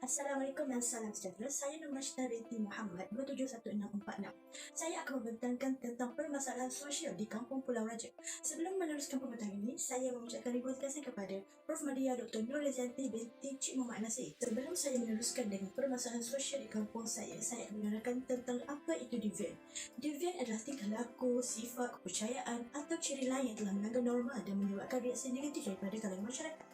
Assalamualaikum dan salam sejahtera. Saya Nur Masyidah binti Muhammad 27146. Saya akan membentangkan tentang permasalahan sosial di Kampung Pulau Raja. Sebelum meneruskan pembincangan ini, saya mengucapkan ribuan terima kasih kepada Prof. Madia Dr. Nur Rezanti binti Cik Muhammad Nasir. Sebelum saya meneruskan dengan permasalahan sosial di kampung saya akan menerangkan tentang apa itu deviant. Deviant adalah tingkah laku, sifat, kepercayaan atau ciri lain yang telah melanggar norma dan menyebabkan reaksi negatif daripada kalangan masyarakat.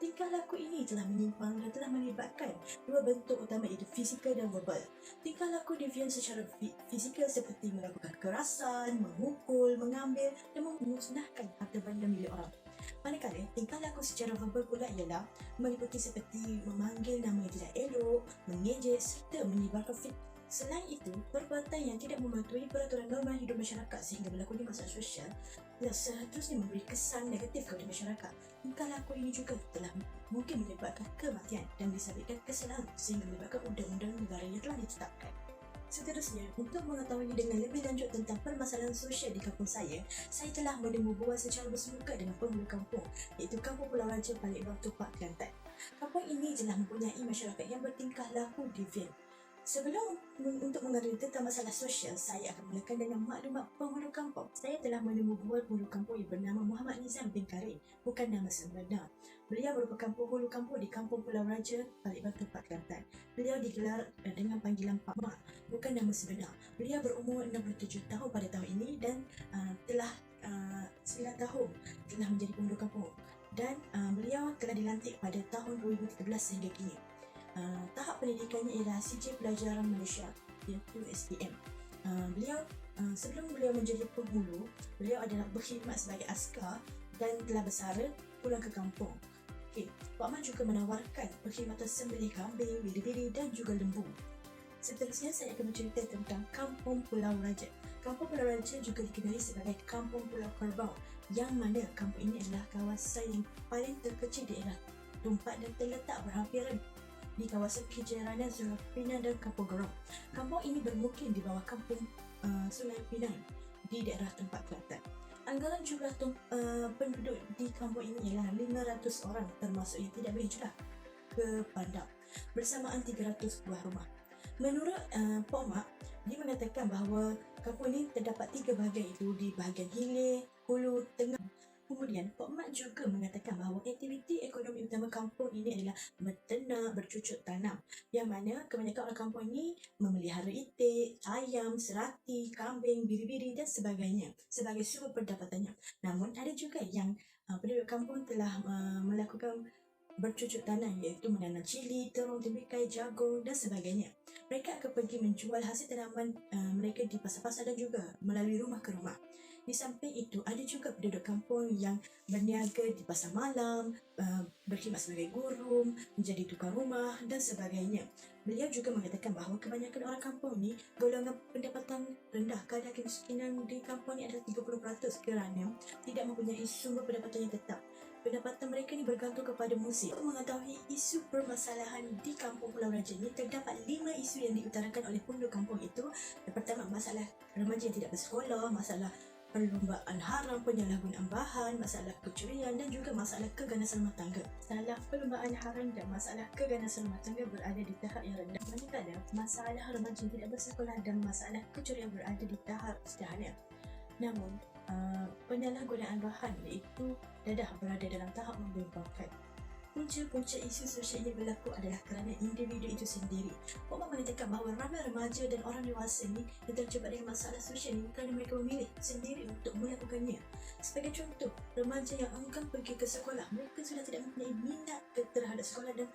Tingkah laku ini telah menyimpang dan telah melibatkan dua bentuk utama, iaitu fizikal dan verbal. Tingkah laku deviant secara fizikal seperti melakukan kekerasan, memukul, mengambil dan memusnahkan harta benda milik orang. Manakala tingkah laku secara verbal pula ialah meliputi seperti memanggil nama yang tidak elok, mengejek serta menyebarkan fitnah. Selain itu, perbuatan yang tidak mematuhi peraturan norma hidup masyarakat sehingga berlakunya masalah sosial yang seharusnya memberi kesan negatif kepada masyarakat. Tingkah laku ini juga telah mungkin menyebabkan kematian dan disabitkan kesalahan sehingga menyebabkan undang-undang negara yang telah ditetapkan. Seterusnya, untuk mengetahui dengan lebih lanjut tentang permasalahan sosial di kampung saya telah menemu bual secara bersemuka dengan penghulu kampung, iaitu Kampung Pulau Raja Balikbang Tupak, Kelantan. Kampung ini telah mempunyai masyarakat yang bertingkah laku deviant. Sebelum untuk mengetahui tentang masalah sosial, saya akan mulakan dengan maklumat penghulu kampung. Saya telah menemu bual penghulu kampung yang bernama Muhammad Nizam bin Karim, bukan nama sebenar. Beliau merupakan penghulu kampung di Kampung Pulau Raja, Balikbang Tupak, Kelantan. Beliau digelar dengan panggilan Pak Mak, bukan nama sebenar. Beliau berumur 67 tahun pada tahun ini dan telah 9 tahun telah menjadi penghulu kampung. Dan beliau telah dilantik pada tahun 2013 sehingga kini. Tahap pendidikannya ialah CJ Pelajaran Malaysia, iaitu SPM. Sebelum beliau menjadi penghulu, beliau adalah berkhidmat sebagai askar dan telah bersara pulang ke kampung. Pak Man juga menawarkan perkhidmatan sembelih kambing, biri-biri dan juga lembu. Seterusnya saya akan bercerita tentang Kampung Pulau Raja. Kampung Pulau Raja juga dikenali sebagai Kampung Pulau Kerbau, yang mana kampung ini adalah kawasan yang paling terkecil di daerah Tumpak dan terletak berhampiran di kawasan Kejiranan Sungai Pinang dan Kampung Gerong. Kampung ini bermukim di bawah Kampung Sungai Pinang di daerah Tumpak, Kelantan. Anggaran jumlah penduduk di kampung ini ialah 500 orang, termasuk yang tidak berhijrah ke bandar, bersamaan 300 buah rumah. Menurut Pak Mak, dia mengatakan bahawa kampung ini terdapat 3 bahagian, iaitu di bahagian hilir, hulu, tengah. Kemudian, Pak Mak juga mengatakan bahawa aktiviti ekonomi utama kampung ini adalah berternak, bercucuk tanam, yang mana kebanyakan orang kampung ini memelihara itik, ayam, serati, kambing, biri-biri dan sebagainya sebagai sumber pendapatannya. Namun, ada juga yang penduduk kampung telah melakukan bercucuk tanam, iaitu menanam cili, terung, tembikar, jagung dan sebagainya. Mereka akan pergi menjual hasil tanaman mereka di pasar-pasar dan juga melalui rumah ke rumah. Di samping itu, ada juga penduduk kampung yang berniaga di pasar malam, berkhidmat sebagai guru, menjadi tukang rumah dan sebagainya. Beliau juga mengatakan bahawa kebanyakan orang kampung ni golongan pendapatan rendah. Kadar kemiskinan di kampung ni adalah 30% kerana tidak mempunyai sumber pendapatan yang tetap. Pendapatan mereka ni bergantung kepada musim. Untuk mengetahui isu permasalahan di Kampung Pulau Raja ni, terdapat 5 isu yang diutarakan oleh penduduk kampung itu. Yang pertama, masalah remaja yang tidak bersekolah, masalah perlumbaan haram, penyalahgunaan bahan, masalah kecurian dan juga masalah keganasan rumah tangga. Masalah perlumbaan haram dan masalah keganasan rumah tangga berada di tahap yang rendah, manakala masalah remaja yang tidak bersekolah dan masalah kecurian berada di tahap sederhana. Namun, penyalahgunaan bahan iaitu dadah berada dalam tahap membimbangkan. Punca-punca isu sosial ini berlaku adalah kerana individu itu sendiri. Pak Mak mengatakan bahawa ramai remaja dan orang dewasa ini yang terjebak dengan masalah sosial ini kerana mereka memilih sendiri untuk melakukannya. Sebagai contoh, remaja yang enggan pergi ke sekolah, mereka sudah tidak mempunyai minat terhadap sekolah dan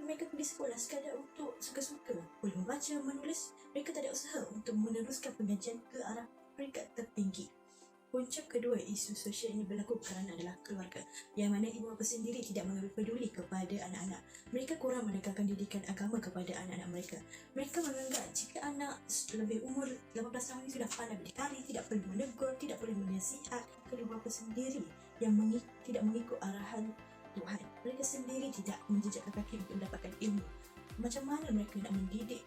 mereka pergi sekolah sekadar untuk suka-suka. Boleh membaca, menulis, mereka tak ada usaha untuk meneruskan pengajian ke arah peringkat tertinggi. Punca kedua isu sosial ini berlaku kerana adalah keluarga, yang mana ibu bapa sendiri tidak mengambil peduli kepada anak-anak. Mereka kurang menekankan didikan agama kepada anak-anak mereka. Mereka menganggap jika anak lebih umur 18 tahun ini sudah pandai berdikari, tidak perlu menegur, tidak perlu menasihat. Ibu bapa sendiri yang tidak mengikut arahan Tuhan. Mereka sendiri tidak menjejakkan kaki untuk mendapatkan ilmu. Macam mana mereka nak mendidik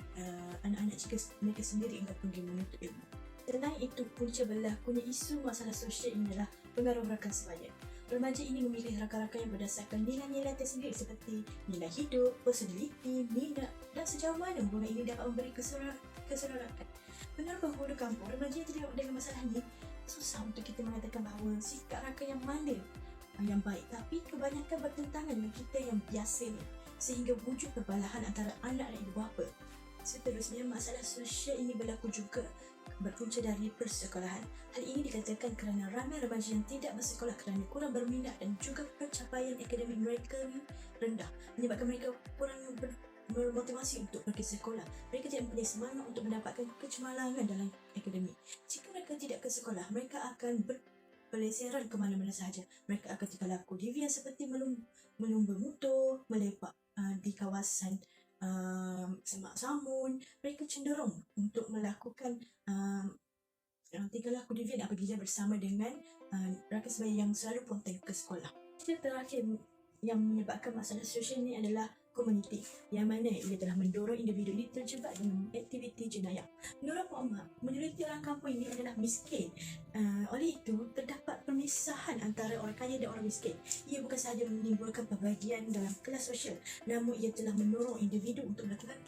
anak-anak jika mereka sendiri enggan pergi menuntut ilmu? Selain itu, punca berlakunya isu masalah sosial ini adalah pengaruh rakan sebaya. Remaja ini memilih rakan-rakan yang berdasarkan nilai-nilai tersendiri seperti nilai hidup, personaliti, minat dan sejauh mana hubungan ini dapat memberi keseronokan. Menurut penghulu kampung, remaja yang terlibat dengan masalah ini susah untuk kita mengatakan bahawa sikap rakan yang mana yang baik, tapi kebanyakan bertentangan dengan kita yang biasa ni, sehingga wujud perbalahan antara anak dan ibu bapa. Seterusnya, masalah sosial ini berlaku juga berpunca dari persekolahan. Hal ini dikatakan kerana ramai remaja yang tidak bersekolah kerana kurang berminat dan juga pencapaian akademik mereka rendah, menyebabkan mereka kurang bermotivasi untuk pergi sekolah. Mereka tidak mempunyai semangat untuk mendapatkan kecemerlangan dalam akademik. Jika mereka tidak ke sekolah, mereka akan berpeleseran ke mana-mana sahaja. Mereka akan tingkah laku devian seperti melumba motor, melepak di kawasan semak samun. Mereka cenderung untuk melakukan tingkah laku devian apabila bersama dengan rakan sebaya yang selalu ponteng ke sekolah. Yang terakhir yang menyebabkan masalah sosial ini adalah komuniti, yang mana ia telah mendorong individu ini terjebak dalam aktiviti jenayah. Menurut Pak Omar, majoriti orang kampung ini adalah miskin. Oleh itu, terdapat permisahan antara orang kaya dan orang miskin. Ia bukan sahaja menimbulkan pembagian dalam kelas sosial, namun ia telah mendorong individu untuk melakukan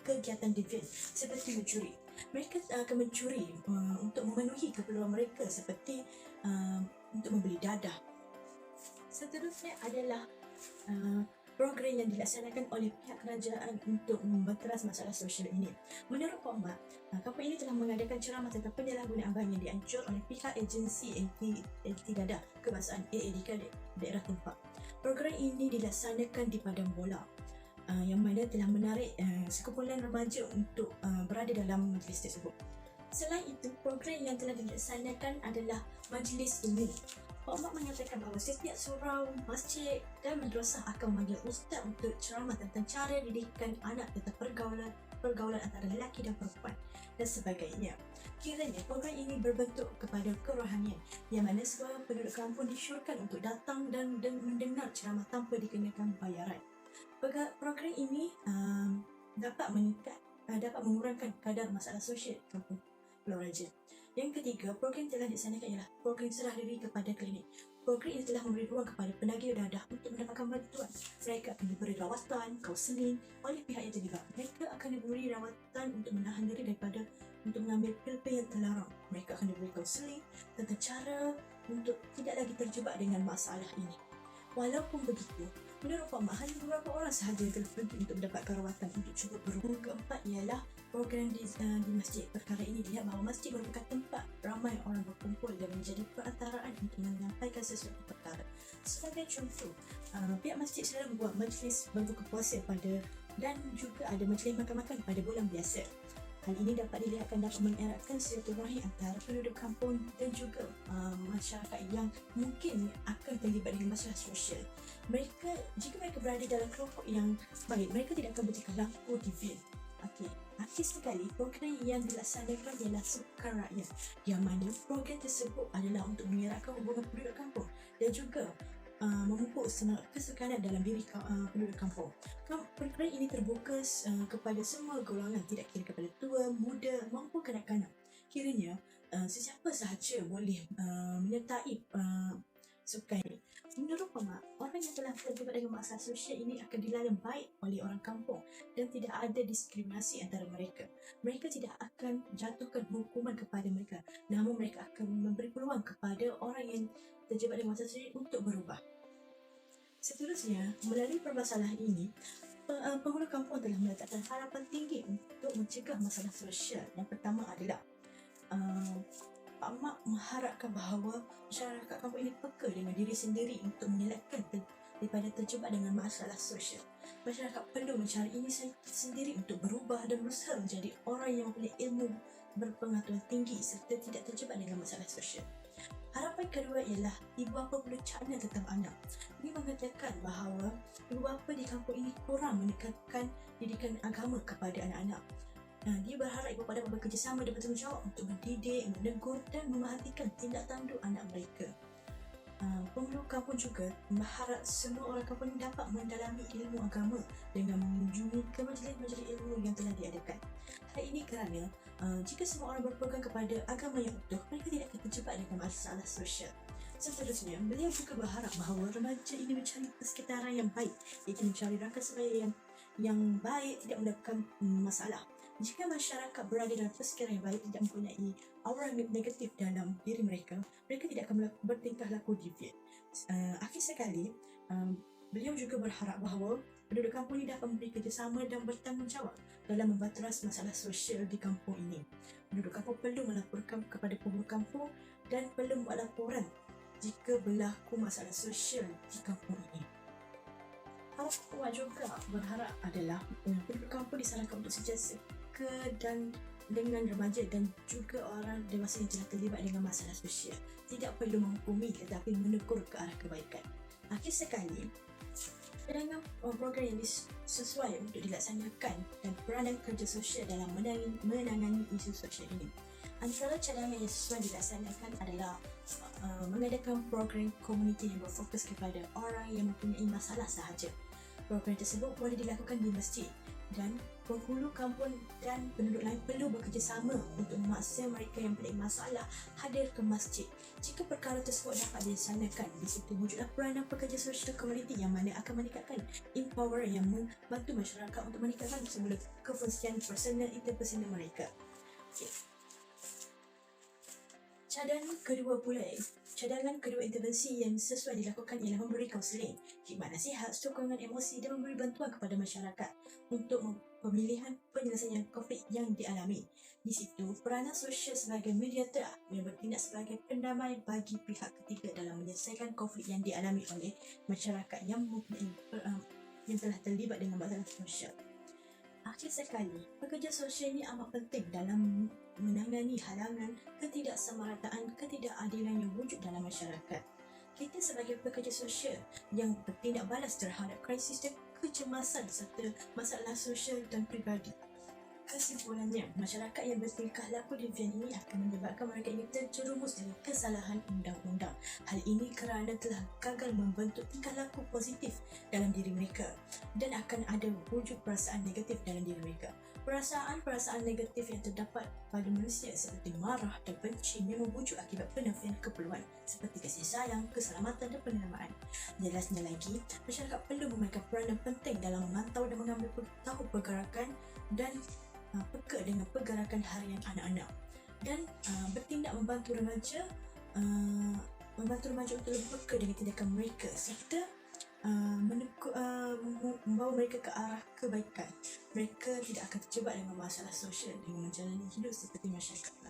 kegiatan deviant seperti mencuri. Mereka akan mencuri untuk memenuhi keperluan mereka seperti untuk membeli dadah. Seterusnya adalah program yang dilaksanakan oleh pihak kerajaan untuk membenteras masalah sosial ini. Menurut Pak Mat, kampung ini telah mengadakan ceramah tentang penyalahgunaan bahan yang diancur oleh pihak agensi anti dadah kebangsaan AADK daerah tempat. Program ini dilaksanakan di Padang Bola, yang mana telah menarik sekumpulan remaja untuk berada dalam majlis tersebut. Selain itu, program yang telah dilaksanakan adalah majlis ilmu. Pak Mat menyatakan bahawa setiap surau, masjid dan madrasah akan memanggil ustaz untuk ceramah tentang cara didikan anak tentang pergaulan antara lelaki dan perempuan dan sebagainya. Kiranya program ini berbentuk kepada kerohanian, yang mana semua penduduk kampung disyorkan untuk datang dan mendengar ceramah tanpa dikenakan bayaran. Program ini dapat mengurangkan kadar masalah sosial di kampung Pulau Raja. Yang ketiga, program telah dilaksanakan ialah program serah diri kepada klinik. Program ini telah memberi ruang kepada penagih dadah untuk mendapatkan bantuan. Mereka akan diberi rawatan, kaunseling oleh pihak yang terlibat. Mereka akan diberi rawatan untuk menahan diri daripada untuk mengambil pil-pil yang terlarang. Mereka akan diberi kaunseling tentang cara untuk tidak lagi terjebak dengan masalah ini. Walaupun begitu, menurut Pak Mat, hanya beberapa orang sahaja yang terpenting untuk mendapatkan rawatan untuk cukup berumur. Keempat ialah program di masjid. Perkara ini dilihat bahawa masjid merupakan tempat ramai orang berkumpul dan menjadi perantaraan untuk menyampaikan sesuatu perkara. Sebagai contoh, pihak masjid selalu membuat majlis berbuka puasa dan juga ada majlis makan-makan pada bulan biasa. Hal ini dapat dilihatkan dapat mengeratkan silaturahmi antara penduduk kampung dan juga masyarakat yang mungkin akan terlibat dengan masalah sosial. Jika mereka berada dalam kelompok yang baik, mereka tidak akan bertingkah laku deviant. Akhir sekali, program yang dilaksanakan ialah Sukan Rakyat, yang mana program tersebut adalah untuk mengeratkan hubungan penduduk kampung dan juga memupuk semangat kesukanan dalam diri penduduk kampung. Program ini terbuka kepada semua golongan, tidak kira kepada tua, muda maupun kanak-kanak. Kiranya sesiapa sahaja boleh menyertai sukan ini. Menurut Pak Mat, orang yang telah terlibat dengan masalah sosial ini akan dilayan baik oleh orang kampung dan tidak ada diskriminasi antara mereka. Mereka tidak akan jatuhkan hukuman kepada mereka, namun mereka akan memberi peluang kepada orang yang terjebak dengan masalah sosial untuk berubah. Seterusnya, melalui permasalahan ini, penghulu kampung telah meletakkan harapan tinggi untuk mencegah masalah sosial. Yang pertama adalah Pak Mat mengharapkan bahawa masyarakat kampung ini peka dengan diri sendiri untuk mengelakkan daripada terjebak dengan masalah sosial. Masyarakat perlu mencari inisiatif sendiri untuk berubah dan berusaha menjadi orang yang mempunyai ilmu berpengetahuan tinggi serta tidak terjebak dengan masalah sosial. Harapan kedua ialah ibu bapa perlu cakna tentang anak. Ini mengatakan bahawa ibu bapa di kampung ini kurang menekankan didikan agama kepada anak-anak. Dia berharap ibu bapa dapat bekerjasama dan bertanggungjawab untuk mendidik, menegur dan memerhatikan tindak tanduk anak mereka. Penghulu kampung juga berharap semua orang kampung ini dapat mendalami ilmu agama dengan mengunjungi ke majlis-majlis ilmu yang telah diadakan. Hal ini kerana jika semua orang berpegang kepada agama yang utuh, mereka tidak akan terjebak dengan masalah sosial. Seterusnya, beliau juga berharap bahawa remaja ini mencari persekitaran yang baik, iaitu mencari rakan sebaya yang baik, tidak mendapatkan masalah. Jika masyarakat berada dalam persekitaran yang baik, tidak mempunyai aura negatif dalam diri mereka, mereka tidak akan bertingkah laku deviant. Akhir sekali, beliau juga berharap bahawa penduduk kampung ini dapat memberi kerjasama dan bertanggungjawab dalam membanteras masalah sosial di kampung ini. Penduduk kampung perlu melaporkan kepada penghulu kampung dan perlu membuat laporan jika berlaku masalah sosial di kampung ini. Harapan awak juga berharap adalah penduduk kampung disarankan untuk sentiasa dan dengan remaja dan juga orang dewasa yang telah terlibat dengan masalah sosial. Tidak perlu menghukumi tetapi menegur ke arah kebaikan. Akhir sekali, dengan program yang sesuai untuk dilaksanakan dan peranan kerja sosial dalam menangani isu sosial ini. Antara cadangan yang sesuai dilaksanakan adalah mengadakan program komuniti yang berfokus kepada orang yang mempunyai masalah sahaja. Program tersebut boleh dilakukan di masjid dan penghulu kampung dan penduduk lain perlu bekerjasama untuk memaksa mereka yang mempunyai masalah hadir ke masjid. Jika perkara tersebut dapat dilaksanakan, di situ wujudlah peranan pekerja sosial komuniti yang mana akan meningkatkan empower yang membantu masyarakat untuk meningkatkan semula kefungsian personal interpersonal mereka. Okay. Cadangan kedua intervensi yang sesuai dilakukan ialah memberi kaunseling, khidmat nasihat, sokongan emosi dan memberi bantuan kepada masyarakat untuk pemilihan penyelesaian konflik yang dialami. Di situ, peranan sosial sebagai mediator yang bertindak sebagai pendamai bagi pihak ketiga dalam menyelesaikan konflik yang dialami oleh masyarakat yang telah terlibat dengan masalah sosial. Akhir sekali, pekerja sosial ini amat penting dalam menangani halangan, ketidaksamarataan, ketidakadilan yang wujud dalam masyarakat. Kita sebagai pekerja sosial yang bertindak balas terhadap krisis dan kecemasan serta masalah sosial dan pribadi. Kesimpulannya, masyarakat yang bertingkah laku devian ini akan menyebabkan mereka ini terjerumus dalam kesalahan undang-undang. Hal ini kerana telah gagal membentuk tingkah laku positif dalam diri mereka dan akan ada wujud perasaan negatif dalam diri mereka. Perasaan negatif yang terdapat pada manusia seperti marah dan benci memang wujud akibat penafian keperluan seperti kasih sayang, keselamatan dan penerimaan. Jelasnya lagi, masyarakat perlu memainkan peranan penting dalam memantau dan mengambil tahu pergerakan dan peka dengan pergerakan harian anak-anak dan bertindak membantu remaja untuk lebih peka dengan tindakan mereka serta membawa mereka ke arah kebaikan. Mereka tidak akan terjebak dengan masalah sosial dengan menjalani hidup seperti masyarakat.